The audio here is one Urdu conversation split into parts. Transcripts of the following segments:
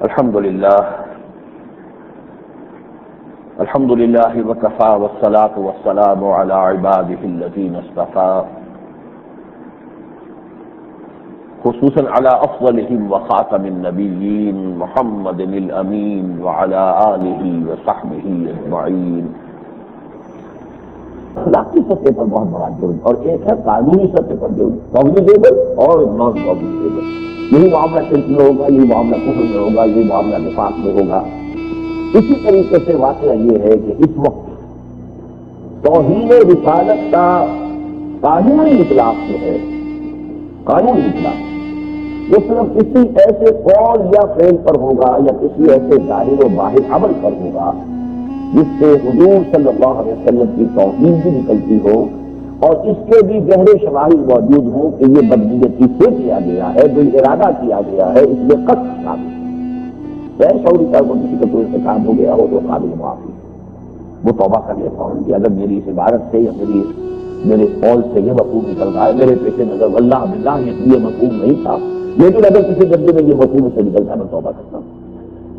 الحمد لله وكفى والصلاة والسلام على عباده الذين اصطفى خصوصا على أفضلهم وخاتم النبيين محمد الأمين وعلى آله وصحبه أجمعين۔ اخلاقی سطح پر بہت بڑا جرم، اور ایک ہے قانونی سطح پر جرم، کوگنیٹیبل اور نان کوگنیٹیبل۔ یہی معاملہ شرک میں ہوگا، یہی معاملہ کفر میں ہوگا، یہی معاملہ نفاق میں ہوگا۔ اسی طریقے سے واقعہ یہ ہے کہ اس وقت توہین رسالت کا قانونی اطلاق جو ہے، قانونی اطلاق وہ صرف کسی ایسے قول یا فعل پر ہوگا یا کسی ایسے ظاہر و باہر عمل پر ہوگا جس سے حضور صلی اللہ علیہ وسلم کی توہین بھی نکلتی ہو اور اس کے بھی گہرے شواہد موجود ہوں کہ یہ بدنیتی سے کیا گیا ہے، بالارادہ کیا گیا ہے، اس میں قصد شامل ہے۔ شعوری طور پر کسی کا کوئی ارتکاب ہو گیا ہو تو قابل معافی، وہ توبہ کر لے فوراً کہ اگر میری اس عبارت سے یا میرے قول سے یہ مفہوم نکل رہا ہے، میرے پیش نظر واللہ باللہ یہ مفہوم نہیں تھا، لیکن اگر کسی درجے میں یہ مفہوم سے نکلتا ہے میں توبہ کرتا ہوں۔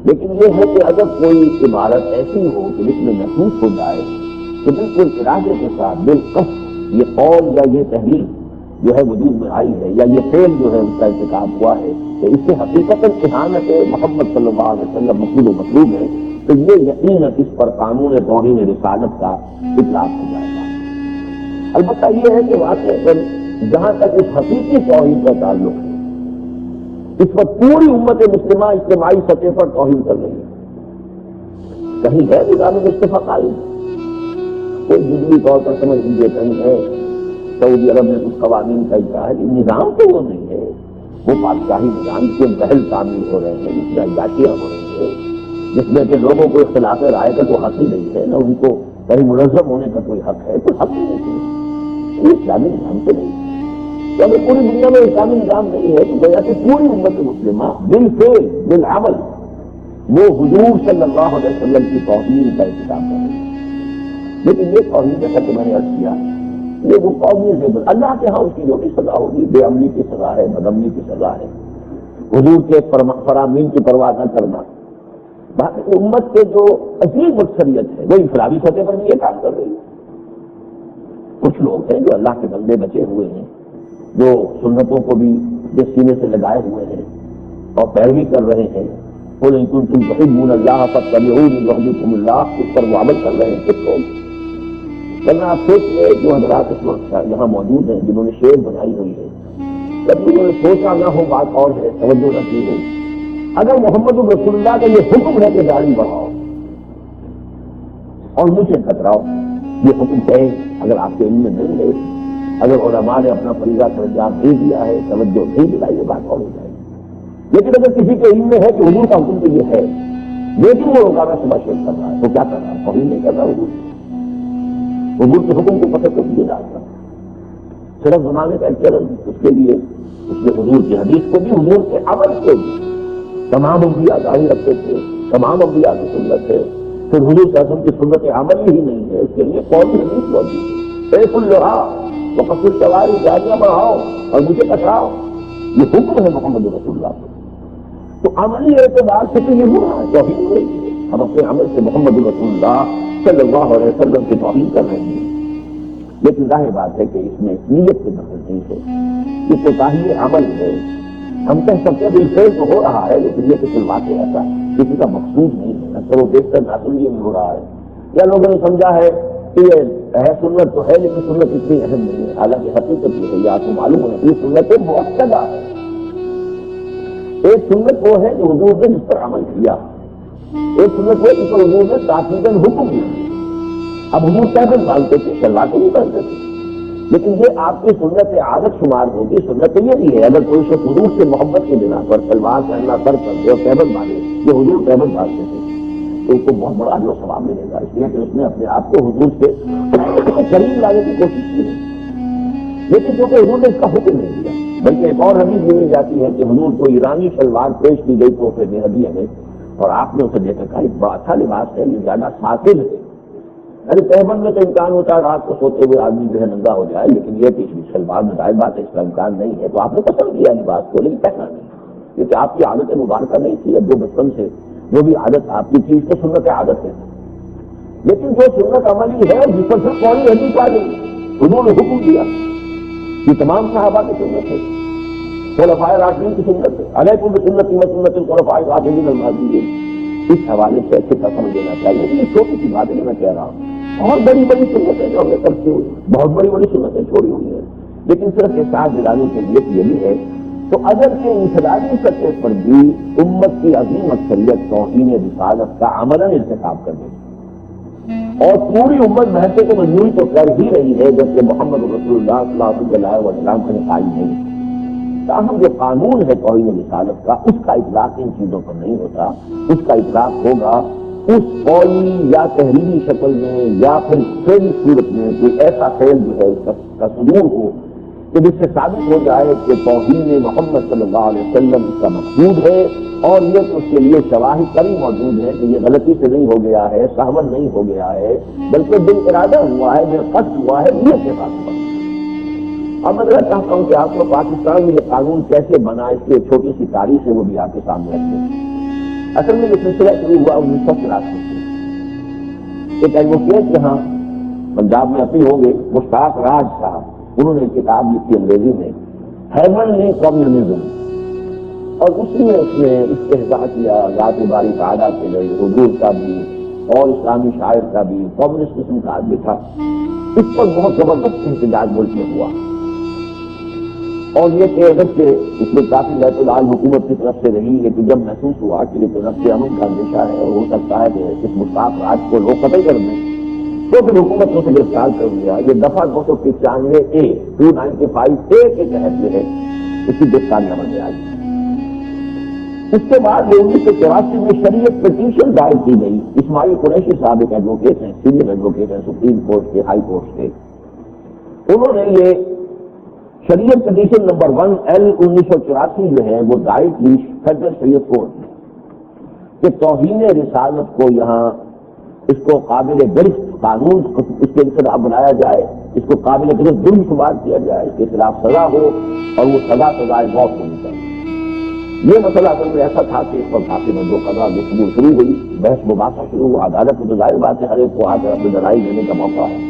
لیکن یہ ہے کہ اگر کوئی عبارت ایسی ہو کہ جس میں محسوس ہو جائے کہ بالکل ارادے کے ساتھ بالقصد یہ قول یا یہ تحریر جو ہے وجود میں آئی ہے یا یہ فعل جو ہے اس کا ارتکاب ہوا ہے تو اس سے حقیقت اہانت محمد صلی اللہ علیہ وسلم مطلوب و مطلوب ہے، تو یہ یقیناً اس پر قانون توہین رسالت کا اطلاق ہو جائے گا۔ البتہ یہ ہے کہ واقع جہاں تک اس حقیقی توہین کا تعلق ہے، اس وقت پوری امت مسلمہ اجتماعی سطح پر توہین کر رہی ہے۔ کہیں ہے نظام اتفاق عالی، کوئی جزوی طور پر سمجھ لیجیے کہیں ہے سعودی عرب میں کچھ قوانین کا اجرا ہے، نظام تو وہ نہیں ہے، وہ بادشاہی نظام کے محل تعمیر ہو رہے ہیں، جس میں عیاشیاں ہو رہی ہیں، جس میں کہ لوگوں کو اختلاف رائے کا کوئی حق ہی نہیں ہے، نہ ان کو کہیں منظم ہونے کا کوئی حق ہے، کوئی حق ہی نہیں ہے۔ یہ اسلامی نظام تو نہیں ہے۔ تو اگر پوری دنیا میں اسلامی نظام نہیں ہے تو گویا کہ پوری امت مسلمہ بالفعل بالعمل وہ حضور صلی اللہ علیہ وسلم کی توہین کا ارتکاب کر رہی ہے۔ لیکن یہ توہین جیسا کہ میں نے عرض کیا یہ وہ قومی زیبل اللہ کے ہاں اس کی جو بھی سزا ہوگی، بے عملی کی سزا ہے، بدعملی کی سزا ہے، حضور کے فرامین کی پرواہ نہ کرنا۔ باقی امت کے جو عظیم اکثریت ہے وہ انفرادی سطح پر بھی یہ کام کر رہی ہے۔ کچھ لوگ ہیں جو اللہ کے بندے بچے ہوئے ہیں، جو سنتوں کو بھی اپنے سینے سے لگائے ہوئے ہیں اور پیروی کر رہے ہیں، قل ان کنتم تحبون اللہ فاتبعونی یحببکم اللہ، اس پر وہ عمل کر رہے ہیں کچھ لوگ۔ ورنہ آپ سوچئے جو حضرات اس وقت یہاں موجود ہیں جنہوں نے شعر بنائی ہوئی ہے، کبھی انہوں نے سوچا نہ ہو، بات اور ہے، توجہ نہ کی ہو، اگر محمد رسول اللہ کا یہ حکم ہے کہ داڑھی بڑھاؤ اور مجھے کتراؤ، یہ حکم ہے اگر آپ کے علم میں نہیں ہے، اگر علماء نے اپنا فریضہ سر انجام نہیں دیا ہے، توجہ نہیں دلائی، یہ بات اور ہو جائے گی۔ لیکن اگر کسی کے علم میں ہے کہ حضور کا حکم تو یہ ہے، لیکن وہ روزانہ صبح شیخ کر رہا ہے تو کیا کر رہا ہے؟ توہین نہیں کر رہا حضور کے حکم کو پتہ کر نہیں ڈالتا، صرف زمانے کا چلن اس کے لیے اس نے حضور کی حدیث کو بھی، حضور کے عمل کو بھی، تمام انبیاء ظاہر رکھتے تھے، تمام انبیاء کی سنت ہے، پھر حضور صلی اللہ علیہ وسلم کی سنت عمل ہی نہیں ہے، اس کے لیے قومی حدیث موجود ہے، ایک اللہا وقف السواری جاریاں بڑھاؤ اور مجھے کٹراؤ، یہ حکم ہے محمد رسول اللہ کو۔ تو عملی اعتبار سے تو یہ ہو رہا ہے، توہین ہو رہی ہے، ہم اپنے عمل سے محمد رسول اللہ صلی اللہ علیہ وسلم کی توہین کر رہے ہیں۔ لیکن ظاہر بات ہے کہ اس میں نیت کی دخل نہیں ہے، یہ کوتاہی عمل ہے۔ ہم کہہ سکتے ہیں بالفعل تو ہو رہا ہے، لیکن یہ کسی واقع ایسا کسی کا مقصود نہیں ہے، اکثر وہ دیکھ کر ناصل یہ ہو رہا ہے، یا لوگوں نے سمجھا ہے کہ یہ سنت تو ہے لیکن سنت اتنی اہم نہیں ہے، حالانکہ حقیقت یہ ہے، یا آپ کو معلوم ہے یہ سنت مؤکدہ ہے۔ ایک سنت وہ ہے جو حضور نے جس پر عمل کیا، ایک سنت وہ جس پر حضور نے تاکیداً حکم دیا۔ اب حضور کیسے باندھتے تھے؟ شلوار کو نہیں باندھتے تھے، لیکن یہ آپ کی سنت عادت شمار ہوگی۔ سنت تو یہ بھی ہے اگر کوئی شخص حضور سے محبت کی بنا پر شلوار پہننا سر کر دے اور قیمت باندھے، جو حضور قیمت باندھتے تھے، تو اس کو بہت بڑا جو ثواب ملے گا، اس لیے کہ اس نے اپنے آپ کو حضور سے قریب لانے کی کوشش کی ہے۔ لیکن کیونکہ حضور نے اس کا حکم نہیں دیا، بلکہ ایک اور حدیث ملی جاتی ہے کہ حضور کو ایرانی شلوار پیش کی گئی تحفے میں ہدیہ میں، اور آپ نے اسے دیکھ کر کہا یہ بڑا اچھا لباس ہے، یہ زیادہ ساکن ہے۔ ارے تہبند میں تو امکان ہوتا ہے رات کو سوتے ہوئے آدمی جو ہے ننگا ہو جائے، لیکن یہ کہ شلوار میں ظاہر بات ہے اس کا امکان نہیں ہے، تو آپ نے پسند کیا لباس کو لیکن پہنا نہیں۔ کیونکہ آپ کی عادت مبارکہ نہیں تھی، جو بچپن سے جو بھی عادت آپ کی تھی اس کو سنت عادت ہے، لیکن جو سنت عملی ہے جس پر صرف قولی حدیث آ گئی، حضور نے حکم دیا، یہ تمام صحابہ کی سنت ہے، خلفائے راشدین کی سنت ہے، علیکم بسنتی و سنت الخلفاء الراشدین المہدیین، اس حوالے سے اچھے کا سمجھ لینا چاہیے کہ یہ چھوٹی سی بات ہے میں کہہ رہا ہوں، بہت بڑی بڑی سنتیں جو ہم نے کرتی ہوئی، بہت بڑی بڑی سنتیں چھوڑی ہوئی ہیں، لیکن صرف احساس دلانے کے لیے یہ بھی ہے۔ تو اگر کہ انفرادی سطح پر بھی امت کی عظیم اکثریت توہین رسالت کا عملاً ارتکاب کر دے اور پوری امت بحثے کو منظوری تو کر ہی رہی ہے، جبکہ محمد رسول اللہ صلی اللہ علیہ وسلم کا قائم نہیں، تاہم جو قانون ہے توہین رسالت کا، اس کا اطلاق ان چیزوں پر نہیں ہوتا، اس کا اطلاق ہوگا اس قولی یا تحریری شکل میں یا پھر فعلی صورت میں کوئی ایسا فعل جو ہے اس کا صدور ہو کہ جس سے ثابت ہو جائے کہ توہین محمد صلی اللہ علیہ وسلم اس کا مقصود ہے، اور یہ تو اس کے لیے شواہد کبھی موجود ہے کہ یہ غلطی سے نہیں ہو گیا ہے، سہون نہیں ہو گیا ہے، بلکہ بال ارادہ ہوا ہے، بال قصد ہوا ہے، نیت کے ساتھ ہوا۔ اب میں چاہتا ہوں کہ آپ کو پاکستان میں یہ قانون کیسے بنا، اس کی ایک چھوٹی سی تاریخ ہے وہ بھی آپ کے سامنے رکھیں۔ اصل میں یہ سلسلہ شروع ہوا 1983 سے۔ ایک ایڈوکیٹ یہاں پنجاب میں اپنی ہوں گے، مشتاق راج صاحب، انہوں نے ایک کتاب لکھی انگریزی میں، ہیونلی کمیونزم، اور اس میں اس نے استحضاء کیا ذات باری تعالیٰ کے لیے، حضور کا بھی اور اسلامی شاعر کا بھی، کمیونسٹ قسم کا آدمی تھا۔ اس پر بہت زبردست احتجاج ملک میں ہوا، اور یہ کہ اگرچہ اس میں کافی بیت العال حکومت کی طرف سے رہی ہے کہ جب محسوس ہوا کہ یہ طرف سے امن کا اندیشہ ہے، ہو سکتا ہے کہ اس مشتاق راج کو لوگ قتل کر دیں، تو پھر حکومت نے اسے گرفتار کر لیا۔ یہ دفعہ 295A 295A کے تحت جو ہے اس کی گرفتاری عمل میں آئی۔ اس کے بعد 1984 میں شریعت پٹیشن دائر کی گئی۔ اسماعیل قریشی صاحب ایک ایڈوکیٹ ہیں، سینئر ایڈوکیٹ ہیں سپریم کورٹ کے، ہائی کورٹ کے، انہوں نے یہ شریعت پٹیشن نمبر 1L 1984 جو ہے وہ دائر کی فیڈرل شریعت کورٹ میں کہ توہین رسالت کو یہاں اس کو قابل گرفت قانون اس کے خلاف بنایا جائے، اس کو قابل گرفت جرم شمار کیا جائے، اس کے خلاف سزا ہو، اور وہ سزائے موت ہونی چاہیے۔ یہ مسئلہ اصل میں ایسا تھا کہ اس پر کافی مدو قدر گفتگو شروع ہوئی، بحث مباحثہ شروع ہوا، عدالت میں تو ظاہر بات ہے ہر ایک کو آج اپنی لڑائی دینے کا موقع ہے۔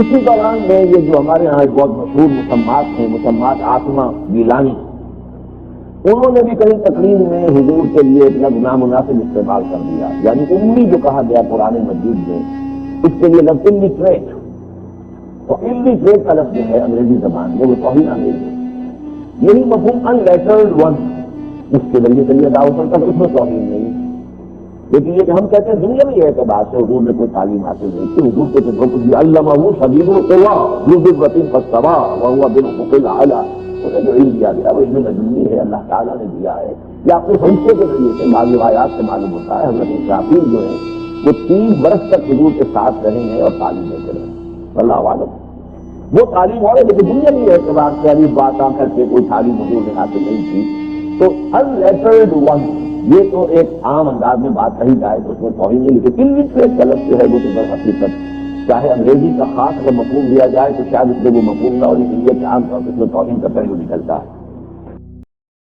اسی دوران میں یہ جو ہمارے یہاں ایک بہت مشہور مسمات ہیں، مسمات عاصمہ گیلانی، انہوں نے بھی کئی تقریر میں حضور کے لیے ایک لفظ نامناسب استعمال کر دیا، یعنی امی جو کہا گیا قرآن مجید میں، اس کے لیے لفظ الٹریٹ، تو الٹریٹ کا لفظ جو ہے انگریزی زبان میں وہ توہین آمیز ہے۔ یہی مفہوم ان لیٹرڈ ون، اس کے ذریعے سے ادا ہو سکتا ہے، اس میں توہین نہیں، لیکن یہ کہ ہم کہتے ہیں دنیا میں یہ اعتبار سے حضور نے کوئی تعلیم حاصل نہیں کی، حضور کو جو کچھ بھی علمہ شدید القویٰ ذو مرة فاستوى وهو بالأفق الأعلى، انہیں جو علم دیا گیا وہ علم لدنی ہے، اللہ تعالیٰ نے دیا ہے، یا اپنے فرشتے کے ذریعے سے بعض روایات سے معلوم ہوتا ہے حضرت اسرافیل جو ہے وہ 30 برس تک حضور کے ساتھ رہے ہیں اور تعلیم دیتے رہے، اللہ عالم وہ تعلیم اور لیکن دنیا میں اعتبار سے علی بات آ کر کے کوئی تعلیم حضور نے حاصل نہیں کی۔ تو ان لیٹرڈ ون، یہ تو ایک عام انداز میں بات کہی جائے تو اس میں توہین نہیں، لیکن الٹریٹ کا لفظ جو ہے وہ تو در حقیقت چاہے انگریزی کا خاص اگر مفہوم دیا جائے تو شاید اس میں وہ مفہوم نہ ہو، لیکن یہ کہ عام طور پر اس میں توہین کا پہلو نکلتا ہے۔